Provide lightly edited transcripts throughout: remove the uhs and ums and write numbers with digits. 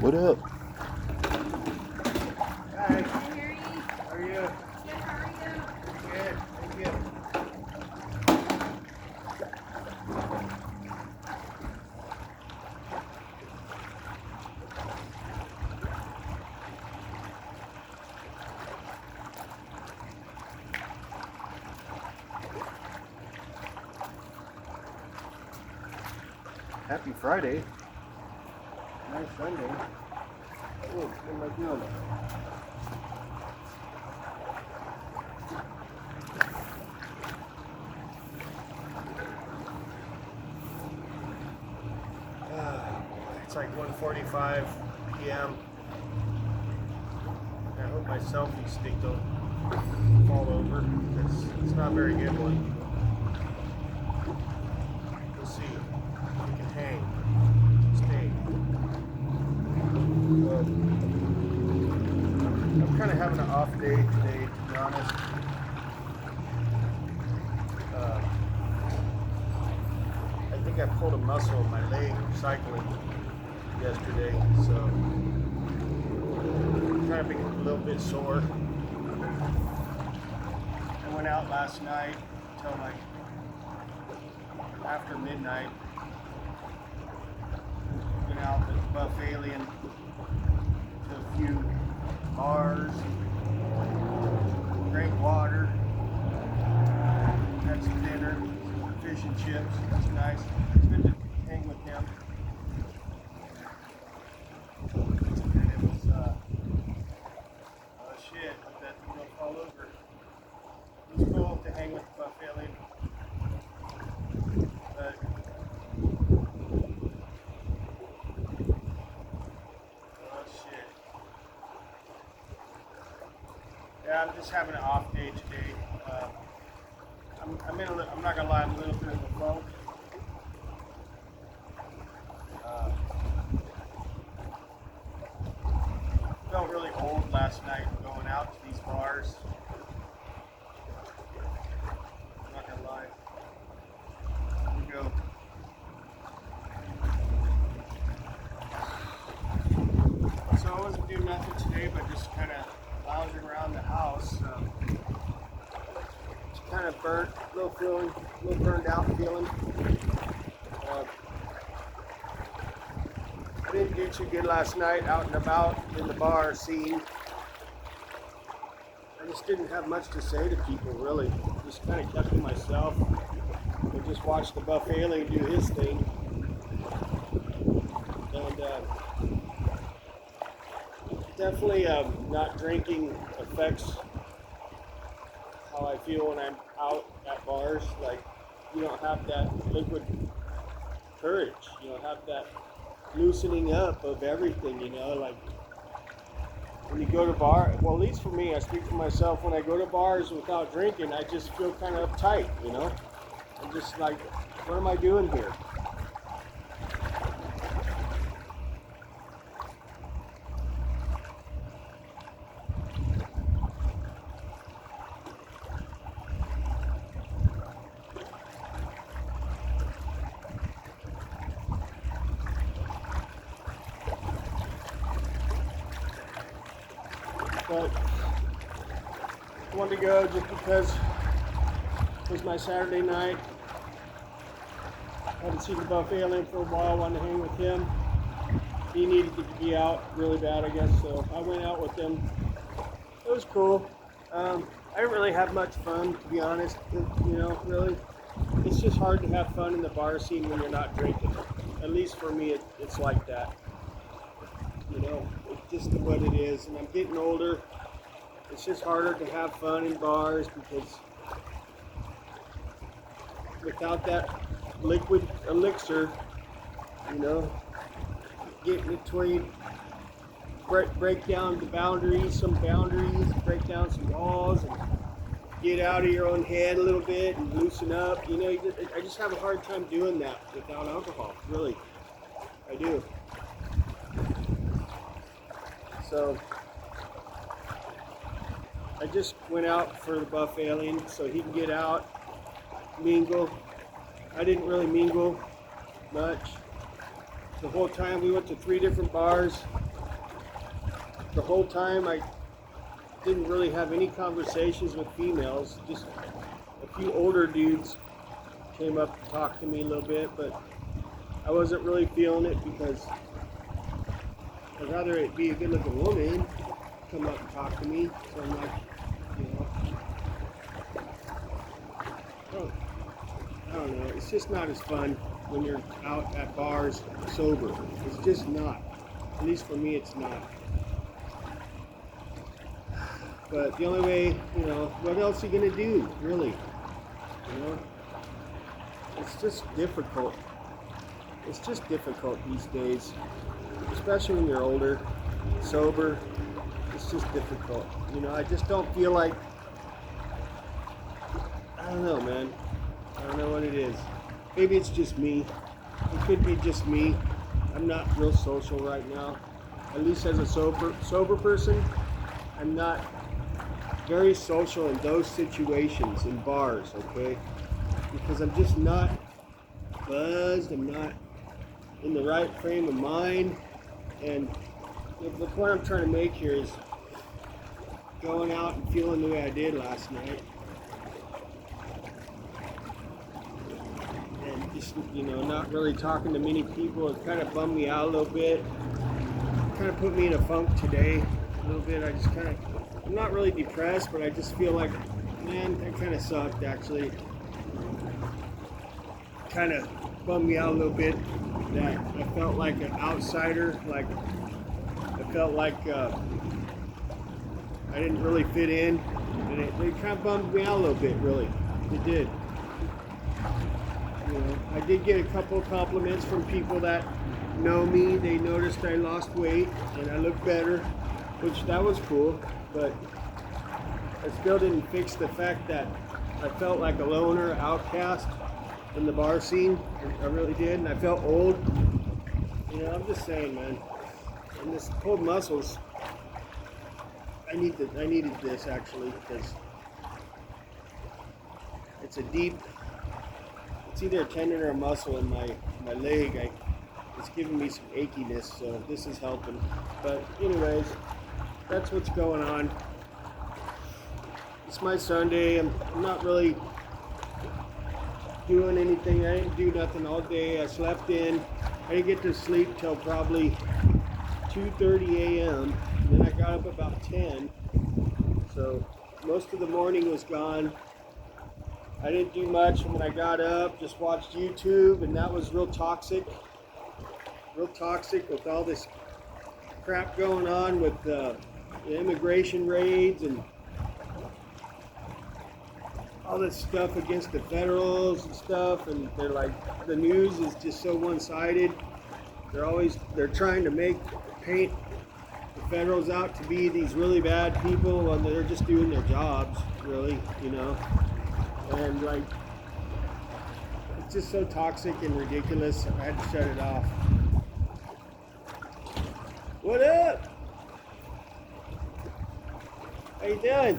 What up? Hi, Hi, Harry. how are you? Good, how are you? Good, thank you. Happy Friday. Nice Sunday. Oh, what am I doing? It's like 1:45 p.m. I hope my selfie stick don't fall over because it's not a very good one. We'll see. We can hang. Stay. I'm kind of having an off day today, to be honest. I think I pulled a muscle in my leg cycling yesterday, so I'm kind of being a little bit sore. I went out last night until like after midnight. Went out with Buff Alien to a few bars, drank water, had some dinner, fish and chips. That's nice. It's good to hang with him. And it was, oh shit, let that thing don't fall over. It was cool to hang with Buff Alien. But oh shit. Yeah, I'm just having an off day today. I'm not gonna lie, I'm a little bit of a funk. Felt really old last night going out to these bars. I'm not gonna lie. Here we go. So I wasn't doing nothing today, but just kind of lounging around the house. Just kind of burnt, a little burned out feeling. I didn't do too good last night out and about in the bar scene. I just didn't have much to say to people really. Just kind of kept to myself. I just watched the Buff Alien do his thing. And definitely not drinking affects how I feel when I'm out at bars. Like, you don't have that liquid courage. You don't have that loosening up of everything, like when you go to bar, well, at least for me, I speak for myself, when I go to bars without drinking, I just feel kind of uptight, I'm just like, what am I doing here? But I wanted to go just because it was my Saturday night. I hadn't seen the Buff Alien for a while, wanted to hang with him. He needed to be out really bad, I guess, so I went out with him. It was cool. I didn't really have much fun, to be honest, really. It's just hard to have fun in the bar scene when you're not drinking. At least for me, it's like that. It's just what it is. And I'm getting older. It's just harder to have fun in bars because without that liquid elixir, getting it to where you break down some boundaries, break down some walls, and get out of your own head a little bit and loosen up. I just have a hard time doing that without alcohol, really. I do. So I just went out for the Buff Alien so he can get out, mingle. I didn't really mingle much. The whole time we went to 3 different bars. the whole time I didn't really have any conversations with females. Just a few older dudes came up to talk to me a little bit, but I wasn't really feeling it because I'd rather it be a good-looking woman come up and talk to me. So I'm like, you know, I don't know. It's just not as fun when you're out at bars sober. It's just not. At least for me, it's not. But the only way, you know, what else are you gonna do, really? You know, it's just difficult. It's just difficult these days, especially when you're older, sober. It's just difficult. You know, I just don't feel like, I don't know, man. I don't know what it is. Maybe it's just me. It could be just me. I'm not real social right now. At least as a sober person, I'm not very social in those situations, in bars, okay? Because I'm just not buzzed. I'm not in the right frame of mind. And the point I'm trying to make here is going out and feeling the way I did last night. And just, you know, not really talking to many people. It kind of bummed me out a little bit. Kind of put me in a funk today a little bit. I just kind of, I'm not really depressed, but I just feel like, man, that kind of sucked actually. Kind of bummed me out a little bit that I felt like an outsider. Like, I felt like I didn't really fit in, and it kind of bummed me out a little bit, really. It did. You know, I did get a couple of compliments from people that know me. They noticed I lost weight and I looked better, which that was cool, but I still didn't fix the fact that I felt like a loner, outcast in the bar scene. I really did, and I felt old. You know, I'm just saying, man. And this pulled muscles, I needed this actually, because it's it's either a tendon or a muscle in my leg. It's giving me some achiness, so this is helping. But anyways, that's what's going on. It's my Sunday. I'm not really doing anything. I didn't do nothing all day. I slept in. I didn't get to sleep till probably 2:30 a.m. Then I got up about 10. So most of the morning was gone. I didn't do much when I got up. Just watched YouTube, and that was real toxic. Real toxic with all this crap going on with the immigration raids and all this stuff against the federals and stuff, and they're like, the news is just so one-sided. They're trying to paint the federals out to be these really bad people when they're just doing their jobs, really, you know. And like, it's just so toxic and ridiculous. I had to shut it off. What up? How you doing?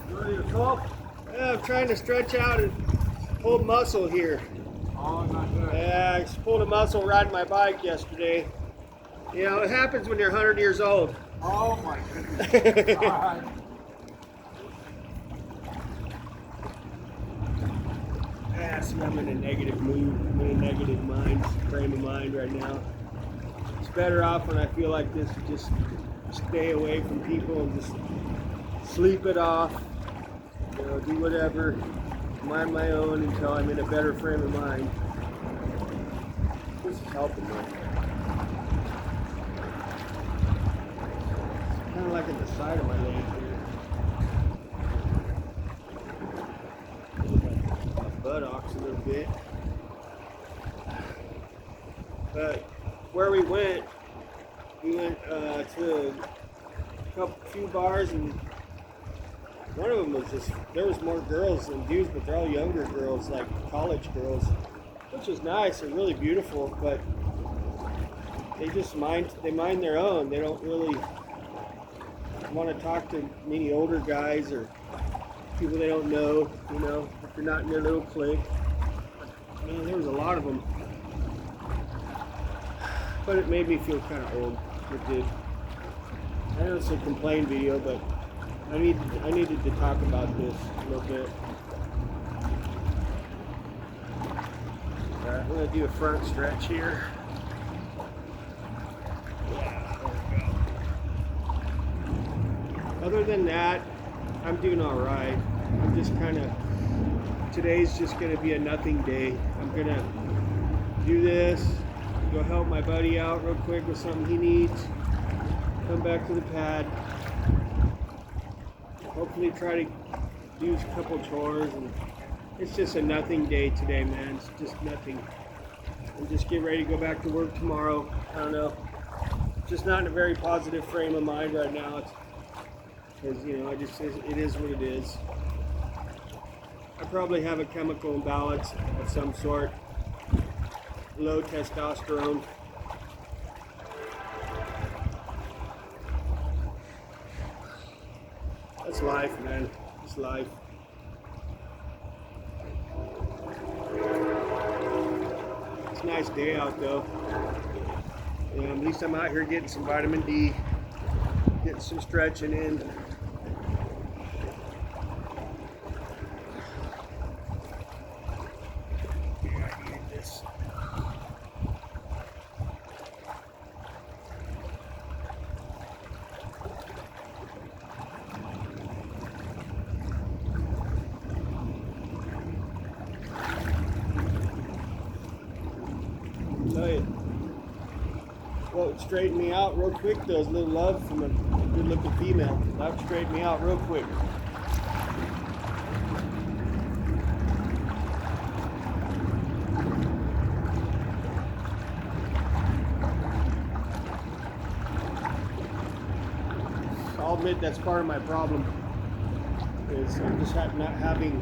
You ready to talk? I'm trying to stretch out and pull muscle here. Oh, not good. Yeah, I just pulled a muscle riding my bike yesterday. You know, it happens when you're 100 years old. Oh my goodness. God. Yeah, see, I'm in a negative mood. I'm in a negative frame of mind right now. It's better off when I feel like this to just stay away from people and just sleep it off. You know, do whatever, mind my own until I'm in a better frame of mind. This is helping me. Kind of like at the side of my leg here. My buttocks a little bit. But where we went to a few bars, and one of them was just, there was more girls than dudes, but they're all younger girls, like college girls, which is nice and really beautiful, but they just mind their own. They don't really want to talk to many older guys or people they don't know, you know, if you're not in their little clique. Man, there was a lot of them. But it made me feel kind of old. It did. I know it's a complaint video, but I needed to talk about this a little bit. I'm gonna do a front stretch here. Yeah, there we go. Other than that, I'm doing all right. I'm just kind of, today's just gonna be a nothing day. I'm gonna do this, go help my buddy out real quick with something he needs, come back to the pad, hopefully try to do a couple chores, and it's just a nothing day today, man. It's just nothing. I'm just getting ready to go back to work tomorrow. I don't know, just not in a very positive frame of mind right now. It's because, you know, it is what it is. I probably have a chemical imbalance of some sort. Low testosterone. That's life, man. It's life. It's a nice day out though. At least I'm out here getting some vitamin D, getting some stretching in. Tell you, what would straighten me out real quick though is a little love from a good looking female. That would straighten me out real quick. I'll admit that's part of my problem, is I'm just not having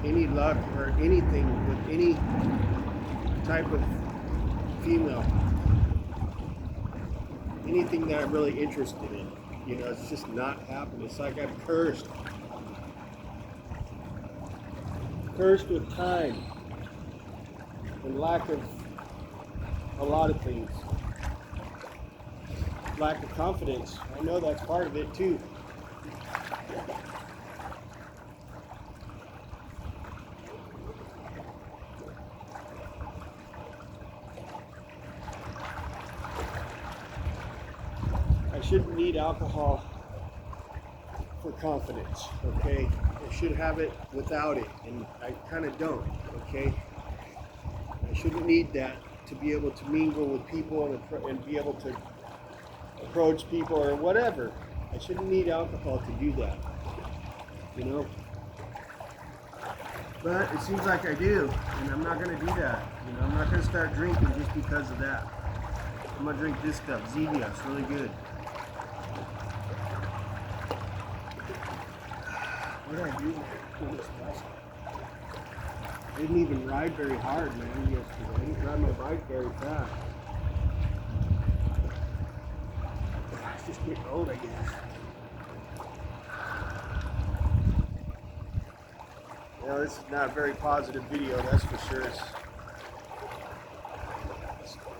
any luck or anything with any type of female, anything that I'm really interested in. You know, it's just not happening. It's like I'm cursed with time and lack of a lot of things. Lack of confidence. I know that's part of it too. I shouldn't need alcohol for confidence, okay? I should have it without it, and I kind of don't, okay? I shouldn't need that to be able to mingle with people and be able to approach people or whatever. I shouldn't need alcohol to do that, you know? But it seems like I do, and I'm not going to do that. You know, I'm not going to start drinking just because of that. I'm going to drink this stuff, Zevia. It's really good. What did I do, man? I didn't even ride very hard, man, yesterday. I didn't ride my bike very fast. It's just getting old, I guess. You know, this is not a very positive video, that's for sure.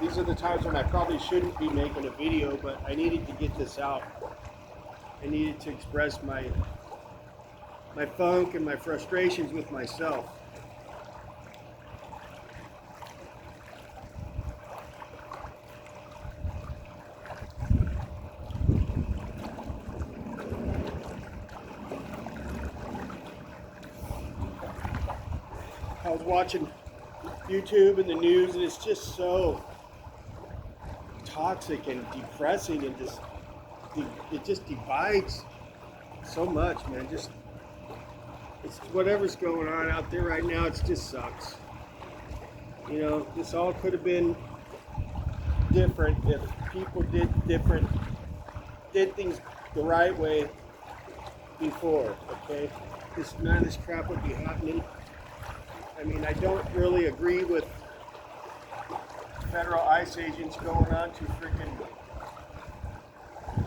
These are the times when I probably shouldn't be making a video, but I needed to get this out. I needed to express my funk and my frustrations with myself. I was watching YouTube and the news, and it's just so toxic and depressing, and it just divides so much, man. Just it's whatever's going on out there right now. It just sucks. You know, this all could have been different if people did things the right way before. Okay, none of this crap would be happening. I mean, I don't really agree with federal ICE agents going on to freaking,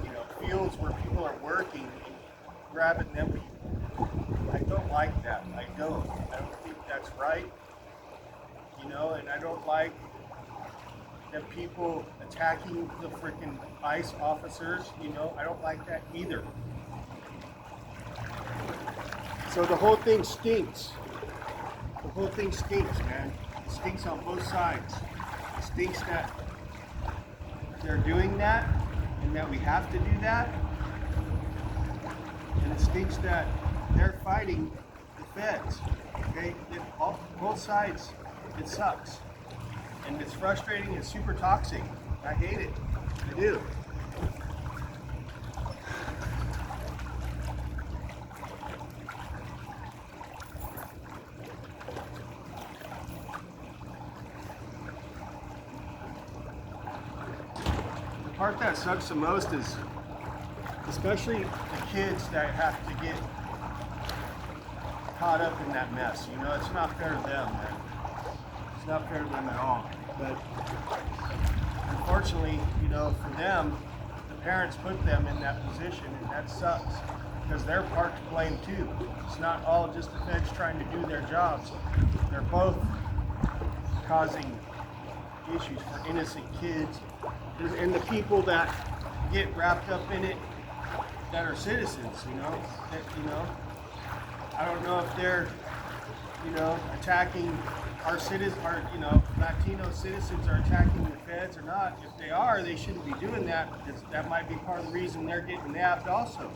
you know, fields where people are working and grabbing them. I don't like that. I don't think that's right. You know, and I don't like the people attacking the freaking ICE officers. You know, I don't like that either. So the whole thing stinks. The whole thing stinks, man. It stinks on both sides. It stinks that they're doing that and that we have to do that. And it stinks that they're fighting the feds. Okay? Both sides, it sucks. And it's frustrating, it's super toxic. I hate it. I do. The part that sucks the most is especially the kids that have to get caught up in that mess. You know, it's not fair to them, man. It's not fair to them at all. But unfortunately, you know, for them, the parents put them in that position, and that sucks because they're part to blame too. It's not all just the feds trying to do their jobs. They're both causing issues for innocent kids and the people that get wrapped up in it that are citizens, you know, I don't know if they're, you know, attacking our citizens, our, Latino citizens are attacking the feds or not. If they are, they shouldn't be doing that because that might be part of the reason they're getting nabbed also.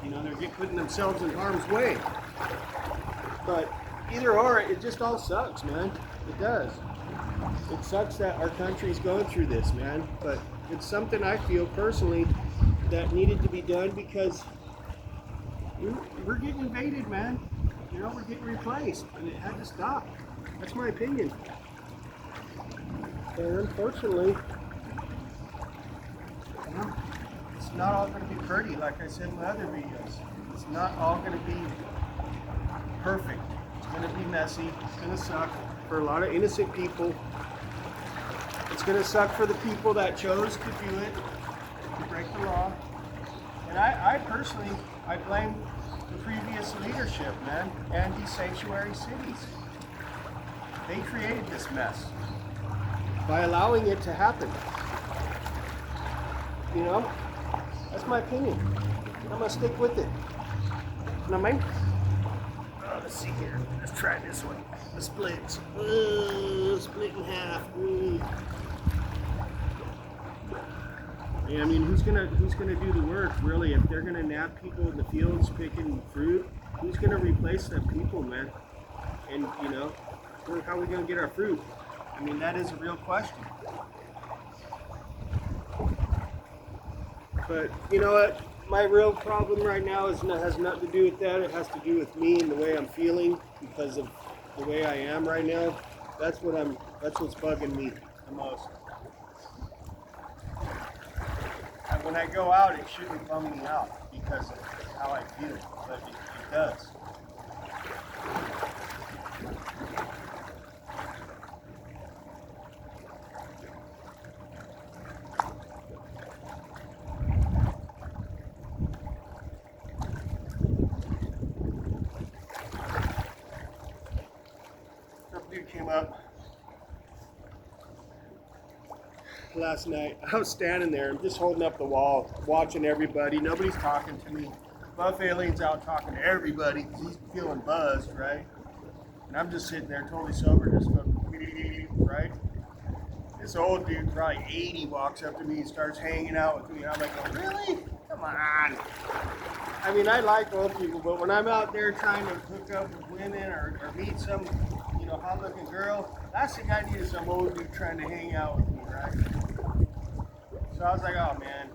You know, they're putting themselves in harm's way. But either or, it just all sucks, man. It does. It sucks that our country's going through this, man. But it's something I feel personally that needed to be done because we're getting invaded, man. You know, we're getting replaced, and it had to stop. That's my opinion. And unfortunately, you know, it's not all going to be pretty, like I said in my other videos. It's not all going to be perfect. It's going to be messy. It's going to suck for a lot of innocent people. It's going to suck for the people that chose to do it, to break the law. And I personally, I blame the previous leadership, man, and these sanctuary cities. They created this mess by allowing it to happen. You know, that's my opinion. I'm gonna stick with it. You know what I mean? Let's see here. Let's try this one. The splits. Split in half. Yeah, I mean, who's gonna do the work, really? If they're gonna nab people in the fields picking fruit, who's gonna replace them people, man? And you know, how are we gonna get our fruit? I mean, that is a real question. But you know what? My real problem right now has nothing to do with that. It has to do with me and the way I'm feeling because of the way I am right now. That's what's bugging me the most. And when I go out, it shouldn't bum me out because of how I feel, but it does. Some dude came up last night. I was standing there, I'm just holding up the wall, watching everybody. Nobody's talking to me. Buff Alien's out talking to everybody because he's feeling buzzed, right? And I'm just sitting there totally sober, just going, right? This old dude, probably 80, walks up to me and starts hanging out with me. I'm like, really? Come on. I mean, I like old people, but when I'm out there trying to hook up with women or meet some, you know, hot-looking girl, last thing I need is some old dude trying to hang out with me, right? So I was like, oh man,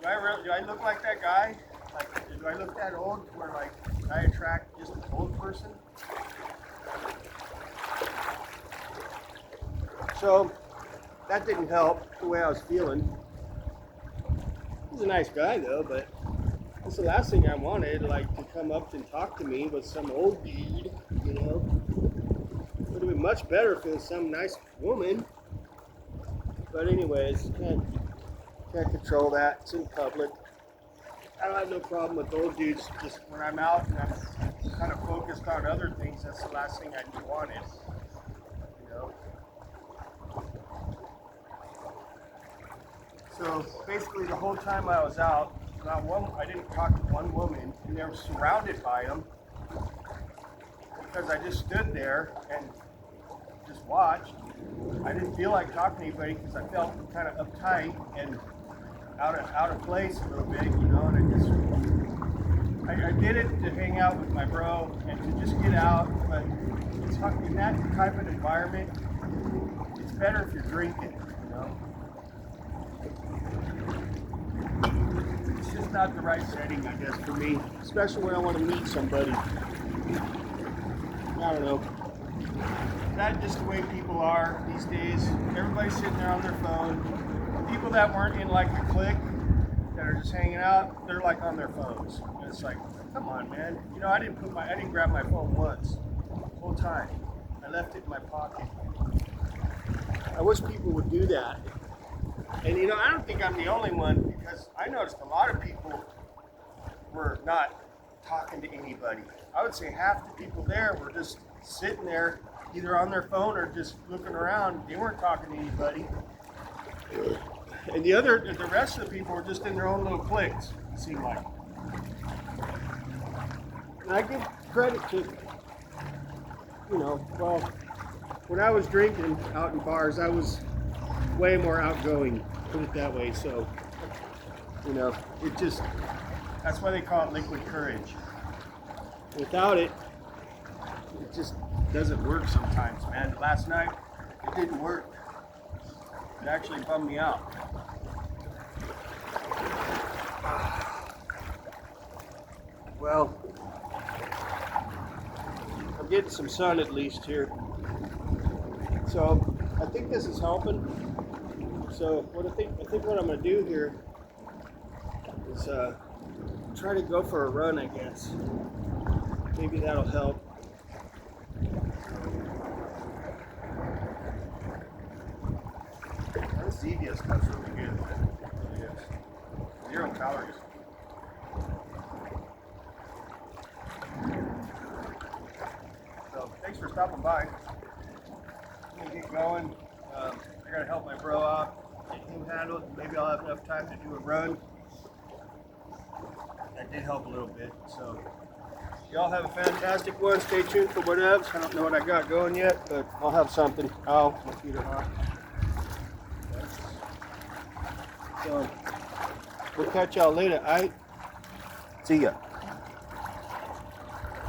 do I look like that guy? Like, do I look that old to where like I attract just an old person? So that didn't help the way I was feeling. He's a nice guy though, but that's the last thing I wanted, like to come up and talk to me with some old dude, you know. It would have been much better if it was some nice woman. But anyways, can't control that. It's in public. I don't have no problem with old dudes. Just when I'm out and I'm kind of focused on other things, that's the last thing I wanted. You know. So basically, the whole time I was out, I didn't talk to one woman, and they were surrounded by them because I just stood there and just watched. I didn't feel like talking to anybody because I felt kind of uptight and out of place a little bit, you know. And I did it to hang out with my bro and to just get out. But in that type of environment, it's better if you're drinking, you know. It's just not the right setting, I guess, for me, especially when I want to meet somebody. I don't know. That's just the way people are these days. Everybody's sitting there on their phone. People that weren't in like the clique, that are just hanging out, they're like on their phones. And it's like, come on, man. You know, I didn't grab my phone once, the whole time. I left it in my pocket. I wish people would do that. And you know, I don't think I'm the only one, because I noticed a lot of people were not talking to anybody. I would say half the people there were just sitting there, either on their phone or just looking around. They weren't talking to anybody. And the rest of the people were just in their own little cliques, it seemed like. And I give credit to, you know, well, when I was drinking out in bars, I was way more outgoing, put it that way. So, you know, that's why they call it liquid courage. Without it, it just doesn't work sometimes, man. Last night, it didn't work. It actually bummed me out. Well, I'm getting some sun at least here. So I think this is helping. So I think what I'm gonna do here is try to go for a run, I guess. Maybe that'll help. This Zevia stuff's really good. It really is. 0 calories. So thanks for stopping by. I'm gonna get going. I gotta help my bro out, get him handled. Maybe I'll have enough time to do a run. That did help a little bit. So y'all have a fantastic one. Stay tuned for whatevs. I don't know what I got going yet, but I'll have something. Oh, my feet are hot. So we'll catch y'all later. See ya.